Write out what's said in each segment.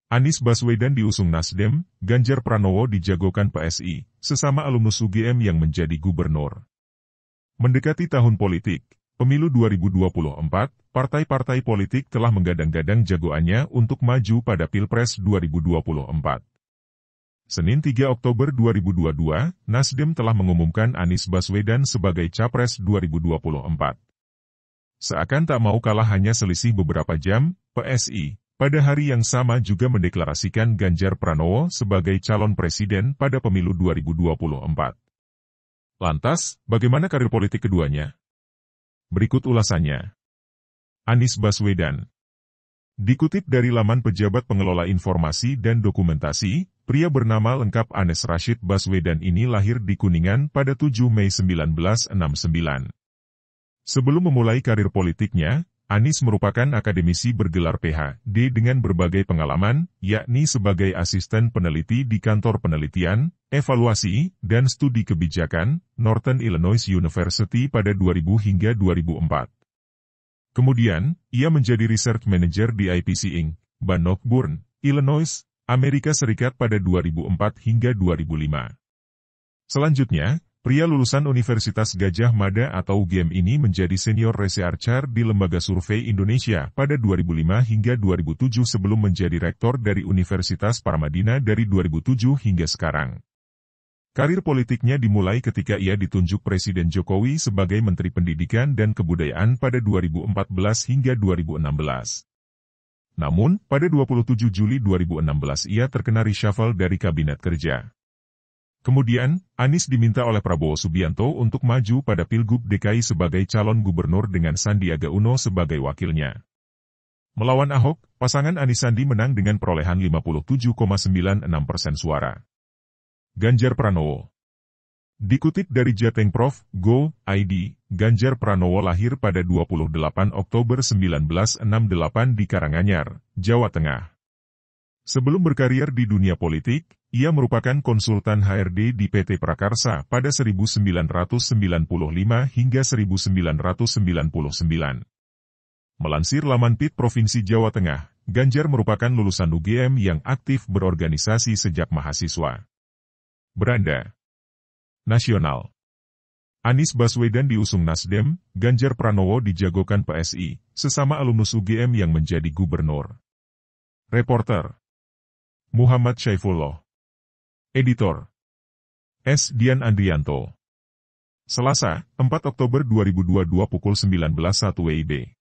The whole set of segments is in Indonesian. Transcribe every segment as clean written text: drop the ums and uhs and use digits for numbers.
Anies Baswedan diusung Nasdem, Ganjar Pranowo dijagokan PSI, sesama alumnus UGM yang menjadi gubernur. Mendekati tahun politik, pemilu 2024, partai-partai politik telah menggadang-gadang jagoannya untuk maju pada Pilpres 2024. Senin 3 Oktober 2022, Nasdem telah mengumumkan Anies Baswedan sebagai Capres 2024. Seakan tak mau kalah hanya selisih beberapa jam, PSI pada hari yang sama juga mendeklarasikan Ganjar Pranowo sebagai calon presiden pada pemilu 2024. Lantas, bagaimana karir politik keduanya? Berikut ulasannya. Anies Baswedan. Dikutip dari laman Pejabat Pengelola Informasi dan Dokumentasi, pria bernama lengkap Anies Rashid Baswedan ini lahir di Kuningan pada 7 Mei 1969. Sebelum memulai karir politiknya, Anies merupakan akademisi bergelar PhD dengan berbagai pengalaman, yakni sebagai asisten peneliti di Kantor Penelitian, Evaluasi, dan Studi Kebijakan, Northern Illinois University pada 2000 hingga 2004. Kemudian, ia menjadi Research Manager di IPC Inc., Bannockburn, Illinois, Amerika Serikat pada 2004 hingga 2005. Selanjutnya, pria lulusan Universitas Gadjah Mada atau UGM ini menjadi Senior Researcher di Lembaga Survei Indonesia pada 2005 hingga 2007 sebelum menjadi Rektor dari Universitas Paramadina dari 2007 hingga sekarang. Karir politiknya dimulai ketika ia ditunjuk Presiden Jokowi sebagai Menteri Pendidikan dan Kebudayaan pada 2014 hingga 2016. Namun, pada 27 Juli 2016 ia terkena reshuffle dari Kabinet Kerja. Kemudian, Anies diminta oleh Prabowo Subianto untuk maju pada Pilgub DKI sebagai calon gubernur dengan Sandiaga Uno sebagai wakilnya. Melawan Ahok, pasangan Anies Sandi menang dengan perolehan 57,96% suara. Ganjar Pranowo. Dikutip dari Jateng.Go.id, Ganjar Pranowo lahir pada 28 Oktober 1968 di Karanganyar, Jawa Tengah. Sebelum berkarier di dunia politik, ia merupakan konsultan HRD di PT Prakarsa pada 1995 hingga 1999. Melansir laman PIT Provinsi Jawa Tengah, Ganjar merupakan lulusan UGM yang aktif berorganisasi sejak mahasiswa. Beranda. Nasional. Anies Baswedan diusung Nasdem, Ganjar Pranowo dijagokan PSI, sesama alumnus UGM yang menjadi gubernur. Reporter Muhammad Syaifullah. Editor S. Dian Andrianto. Selasa, 4 Oktober 2022 pukul 19.01 WIB.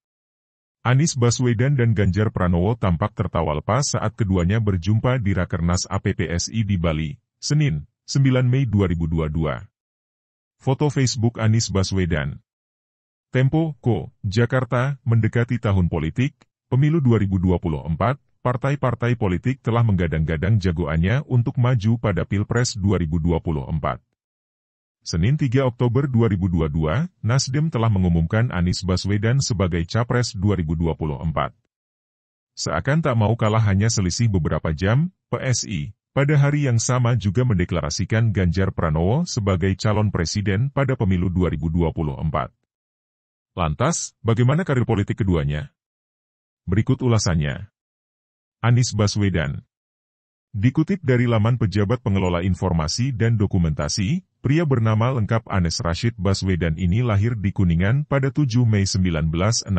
Anies Baswedan dan Ganjar Pranowo tampak tertawa lepas saat keduanya berjumpa di Rakernas APPSI di Bali, Senin, 9 Mei 2022. Foto Facebook Anies Baswedan. Tempo, Jakarta, mendekati tahun politik, pemilu 2024, partai-partai politik telah menggadang-gadang jagoannya untuk maju pada Pilpres 2024. Senin 3 Oktober 2022, Nasdem telah mengumumkan Anies Baswedan sebagai Capres 2024. Seakan tak mau kalah hanya selisih beberapa jam, PSI pada hari yang sama juga mendeklarasikan Ganjar Pranowo sebagai calon presiden pada pemilu 2024. Lantas, bagaimana karir politik keduanya? Berikut ulasannya. Anies Baswedan. Dikutip dari laman Pejabat Pengelola Informasi dan Dokumentasi, pria bernama lengkap Anies Rashid Baswedan ini lahir di Kuningan pada 7 Mei 1969.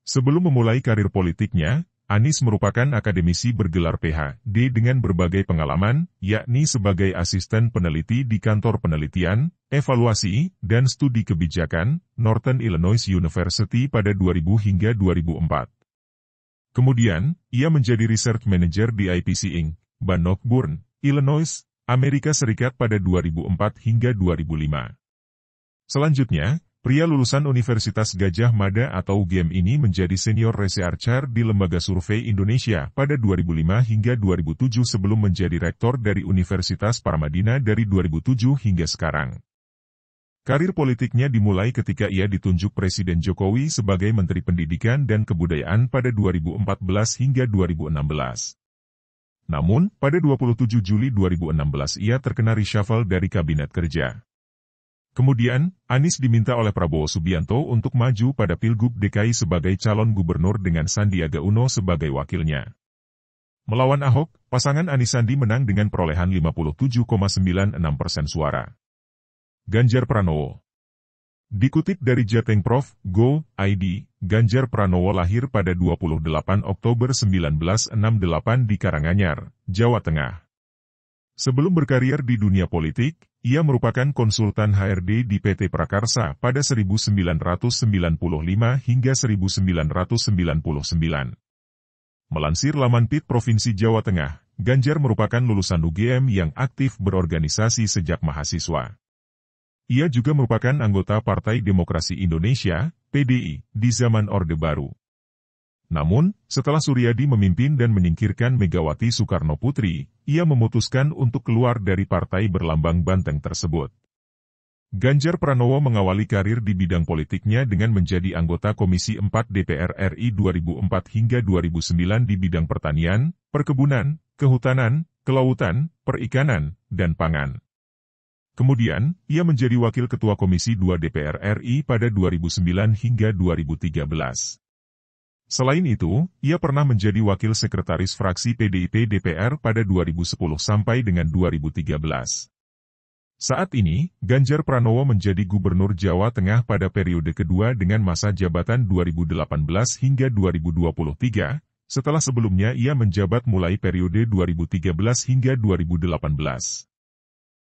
Sebelum memulai karir politiknya, Anies merupakan akademisi bergelar PhD dengan berbagai pengalaman, yakni sebagai asisten peneliti di Kantor Penelitian, Evaluasi, dan Studi Kebijakan, Northern Illinois University pada 2000 hingga 2004. Kemudian, ia menjadi Research Manager di IPC Inc., Bannockburn, Illinois, Amerika Serikat pada 2004 hingga 2005. Selanjutnya, pria lulusan Universitas Gadjah Mada atau UGM ini menjadi Senior Researcher di Lembaga Survei Indonesia pada 2005 hingga 2007 sebelum menjadi Rektor dari Universitas Paramadina dari 2007 hingga sekarang. Karir politiknya dimulai ketika ia ditunjuk Presiden Jokowi sebagai Menteri Pendidikan dan Kebudayaan pada 2014 hingga 2016. Namun, pada 27 Juli 2016 ia terkena reshuffle dari Kabinet Kerja. Kemudian, Anies diminta oleh Prabowo Subianto untuk maju pada Pilgub DKI sebagai calon gubernur dengan Sandiaga Uno sebagai wakilnya. Melawan Ahok, pasangan Anies Sandi menang dengan perolehan 57,96% suara. Ganjar Pranowo. Dikutip dari Jateng.Go.id, Ganjar Pranowo lahir pada 28 Oktober 1968 di Karanganyar, Jawa Tengah. Sebelum berkarir di dunia politik, ia merupakan konsultan HRD di PT Prakarsa pada 1995 hingga 1999. Melansir laman PIT Provinsi Jawa Tengah, Ganjar merupakan lulusan UGM yang aktif berorganisasi sejak mahasiswa. Ia juga merupakan anggota Partai Demokrasi Indonesia, PDI, di zaman Orde Baru. Namun, setelah Suryadi memimpin dan menyingkirkan Megawati Soekarno Putri, ia memutuskan untuk keluar dari partai berlambang banteng tersebut. Ganjar Pranowo mengawali karir di bidang politiknya dengan menjadi anggota Komisi 4 DPR RI 2004 hingga 2009 di bidang pertanian, perkebunan, kehutanan, kelautan, perikanan, dan pangan. Kemudian, ia menjadi Wakil Ketua Komisi 2 DPR RI pada 2009 hingga 2013. Selain itu, ia pernah menjadi Wakil Sekretaris Fraksi PDIP DPR pada 2010 sampai dengan 2013. Saat ini, Ganjar Pranowo menjadi Gubernur Jawa Tengah pada periode kedua dengan masa jabatan 2018 hingga 2023, setelah sebelumnya ia menjabat mulai periode 2013 hingga 2018.